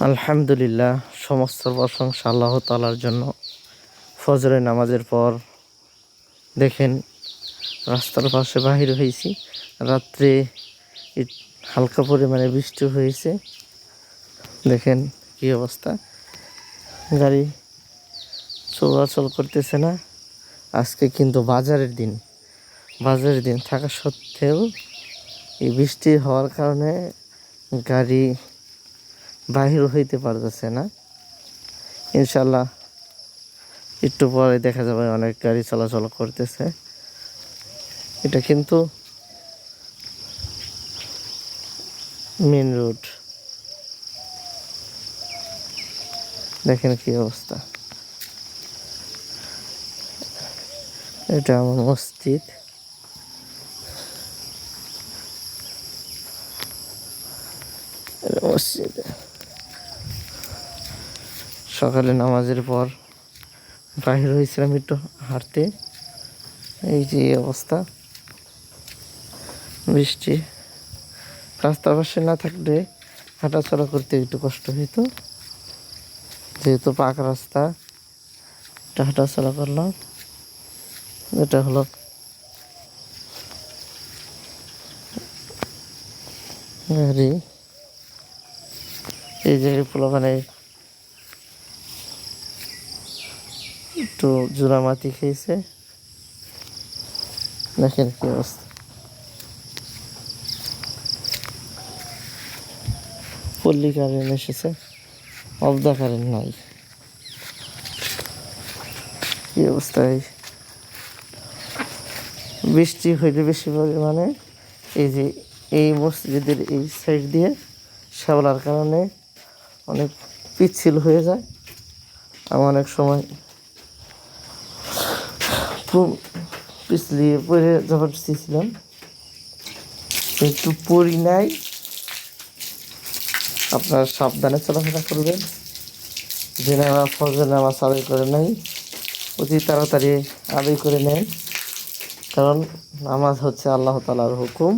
আলহামদুলিল্লাহ, সমস্ত প্রশংসা আল্লাহ তাআলার জন্য। ফজরের নামাজের পর দেখেন রাস্তার পাশে বাহির হয়েছি। রাত্রে হালকা পরিমাণে বৃষ্টি হয়েছে। দেখেন কি অবস্থা, গাড়ি চলাচল করতেছে না। আজকে কিন্তু বাজারের দিন থাকা সত্ত্বেও এই বৃষ্টি হওয়ার কারণে গাড়ি বাহির হইতে পারতেছে না। ইনশাল্লাহ একটু পরে দেখা যাবে অনেক গাড়ি চলাচল করতেছে। এটা কিন্তু মেন রোড। দেখেন কি অবস্থা। এটা আমার মসজিদ। সকালে নামাজের পর বাহির হয়েছিলাম একটু হাঁটতে। এই যে অবস্থা, বৃষ্টি। রাস্তার পাশে না থাকলে হাঁটাচলা করতে একটু কষ্ট হইতো, যেহেতু পাকা রাস্তা। এটা হাঁটাচলা করলাম। এটা হলো গাড়ি। এই জায়গায় পোলাপানে একটু জোড়ামাতি খেয়েছে। দেখেন কি অবস্থা। পল্লী কারেন্ট এসেছে, অবদা কারেন্ট নাই। কি অবস্থায় বৃষ্টি হইলে বেশি পরিমাণে এই মসজিদের এই সাইড দিয়ে শ্যাওলার কারণে অনেক পিচ্ছিল হয়ে যায়। আমি অনেক সময় পিছলিয়ে পড়ে ছিলাম, একটু পড়ি নাই। আপনারা সাবধানে চলাফেরা করবেন। যে ফজর নামাজ আদায় করে নাই অতি তাড়াতাড়ি আদায় করে নেন, কারণ নামাজ হচ্ছে আল্লাহ তাআলার হুকুম।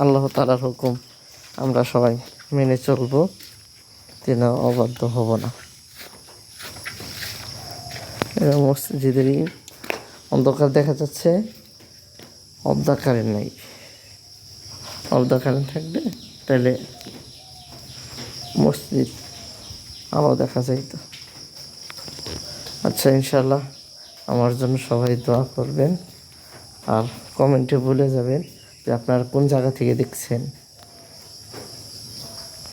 আল্লাহ তাআলার হুকুম আমরা সবাই মেনে চলবো, তিনি অবাধ্য হব না। এরা মসজিদেরই অন্ধকার দেখা যাচ্ছে, অবদা কারেন্ট নেই। অবদা কারেন্ট থাকলে তাহলে মসজিদ আলো দেখা যাইতো। আচ্ছা, ইনশাল্লাহ আমার জন্য সবাই দোয়া করবেন, আর কমেন্টে বলে যাবেন যে আপনারা কোন জায়গা থেকে দেখছেন।